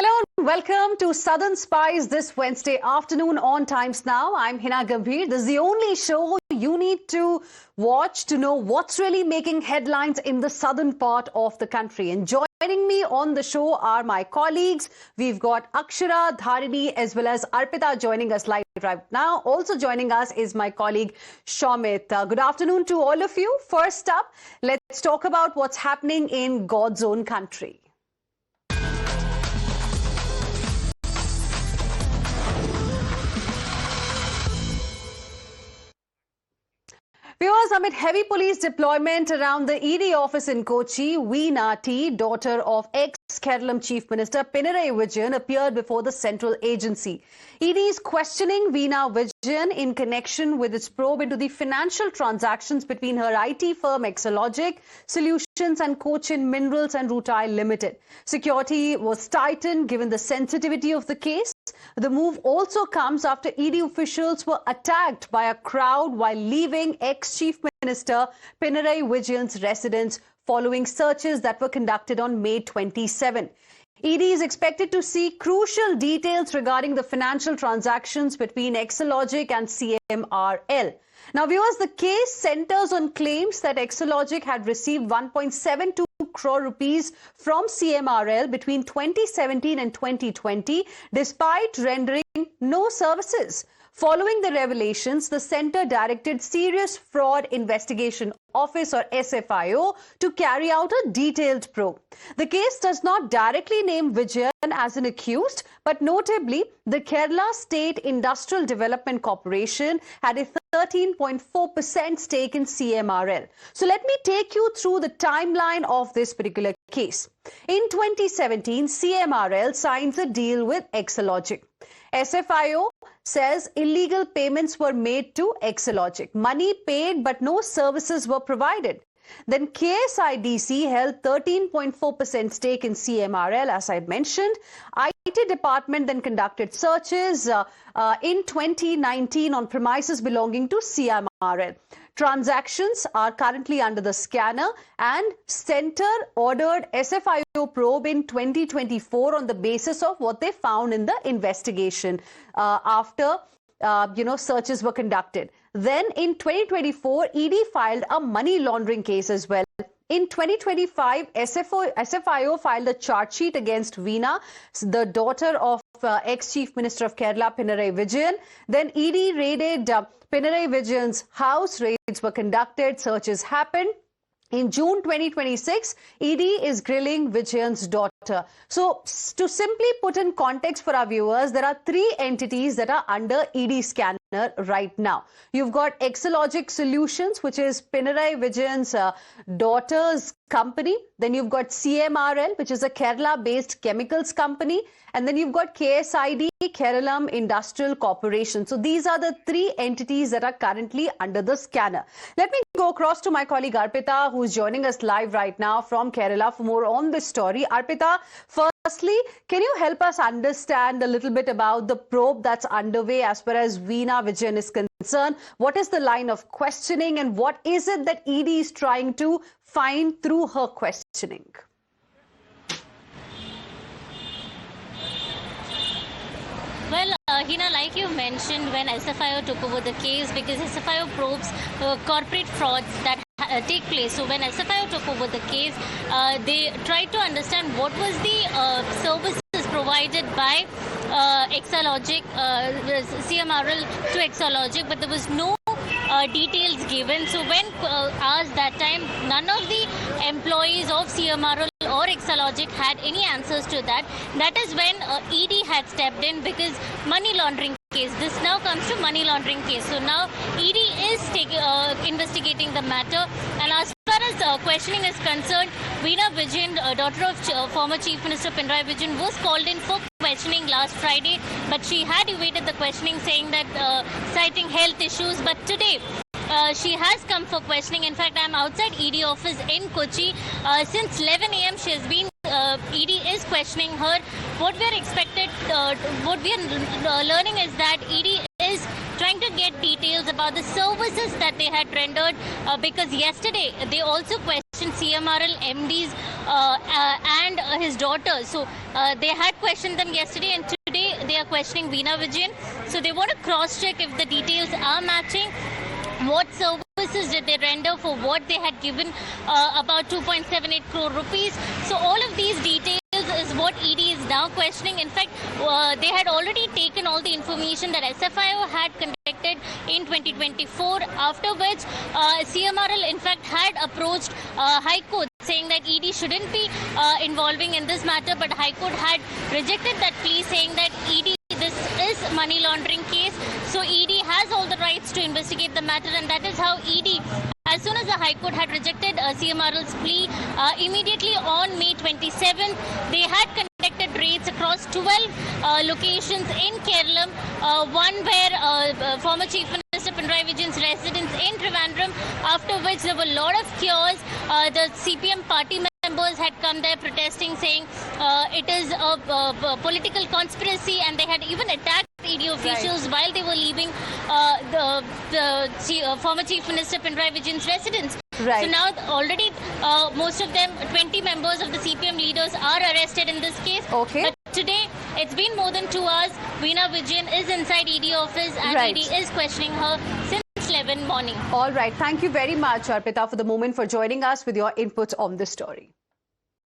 Hello and welcome to Southern Spice this Wednesday afternoon on Times Now. I'm Hina Gambhir. This is the only show you need to watch to know what's really making headlines in the southern part of the country. And joining me on the show are my colleagues. We've got Akshara, Dharini as well as Arpita joining us live right now. Also joining us is my colleague Shomit. Good afternoon to all of you. First up, let's talk about what's happening in God's own country. Viewers, amid heavy police deployment around the ED office in Kochi, Veena T, daughter of ex-Kerala Chief Minister Pinarayi Vijayan, appeared before the central agency. ED is questioning Veena Vijayan in connection with its probe into the financial transactions between her IT firm Exalogic Solutions and Cochin Minerals and Rutile Limited. Security was tightened given the sensitivity of the case. The move also comes after ED officials were attacked by a crowd while leaving ex-Chief Minister Pinarayi Vijayan's residence following searches that were conducted on May 27. ED is expected to see crucial details regarding the financial transactions between Exalogic and CMRL. Now, viewers, the case centers on claims that Exalogic had received 1.72 crore rupees from CMRL between 2017 and 2020, despite rendering no services. Following the revelations, the centre directed Serious Fraud Investigation Office or SFIO to carry out a detailed probe. The case does not directly name Vijayan as an accused, but notably, the Kerala State Industrial Development Corporation had a 13.4% stake in CMRL. So let me take you through the timeline of this particular case. In 2017, CMRL signs a deal with Exalogic. SFIO says illegal payments were made to Exalogic. Money paid but no services were provided. Then KSIDC held 13.4% stake in CMRL, as I mentioned. IT department then conducted searches in 2019 on premises belonging to CMRL. Transactions are currently under the scanner, and Centre ordered SFIO probe in 2024 on the basis of what they found in the investigation after searches were conducted. Then in 2024, ED filed a money laundering case as well. In 2025, SFIO filed a charge sheet against Veena, the daughter of ex-Chief Minister of Kerala, Pinarayi Vijayan. Then ED raided Pinarayi Vijayan's house. Raids were conducted. Searches happened. In June 2026, ED is grilling Vijayan's daughter. So, to simply put in context for our viewers, there are three entities that are under ED scanner right now. You've got Exalogic Solutions, which is Pinarayi Vijayan's daughter's company. Then you've got CMRL, which is a Kerala-based chemicals company. And then you've got KSID, Keralam Industrial Corporation. So these are the three entities that are currently under the scanner. Let me go across to my colleague Arpita, who's joining us live right now from Kerala for more on this story. Arpita, firstly, can you help us understand a little bit about the probe that's underway as far as Veena Vijayan is concerned? What is the line of questioning and what is it that ED is trying to find through her questioning? Well, Hina, like you mentioned, when SFIO took over the case, because SFIO probes corporate frauds that take place. So when SFIO took over the case, they tried to understand what was the services provided by Exalogic, CMRL to Exalogic, but there was no details given. So when asked that time, none of the employees of CMRL or Exalogic had any answers to that. That is when ED had stepped in, because money laundering case. This now comes to money laundering case. So now ED is investigating the matter. And as far as questioning is concerned, Veena Vijayan, daughter of former Chief Minister Pinarayi Vijayan, was called in for questioning last Friday, but she had evaded the questioning, saying that citing health issues. But today, she has come for questioning. In fact, I'm outside ED office in Kochi. Since 11 a.m. she has been, ED is questioning her. What we are learning is that ED is trying to get details about the services that they had rendered, because yesterday they also questioned questioned CMRL MDs and his daughter. So they had questioned them yesterday, and today they are questioning Veena Vijayan. So they want to cross-check if the details are matching. What services did they render for what they had given, about 2.78 crore rupees. So all of these details is what ED is now questioning. In fact, they had already taken all the information that SFIO had conducted in 2024, after which CMRL in fact had approached High Court saying that ED shouldn't be involving in this matter, but High Court had rejected that plea, saying that ED, this is money laundering case, so ED has all the rights to investigate the matter, and that is how ED, as soon as the High Court had rejected CMRL's plea, immediately on May 27th, they had conducted raids across 12 locations in Kerala, one where former Chief Minister Pinarayi Vijayan's residence in Trivandrum, after which there were a lot of chaos. The CPM party members had come there protesting, saying it is a political conspiracy, and they had even attacked ED officials while they were leaving the former Chief Minister Pinarayi Vijayan's residence. Right. So now already most of them, 20 members of the CPM leaders, are arrested in this case. Okay. But today, it's been more than 2 hours. Veena Vijayan is inside ED office, and Right. ED is questioning her since 11 morning. All right. Thank you very much, Arpita, for the moment, for joining us with your input on this story.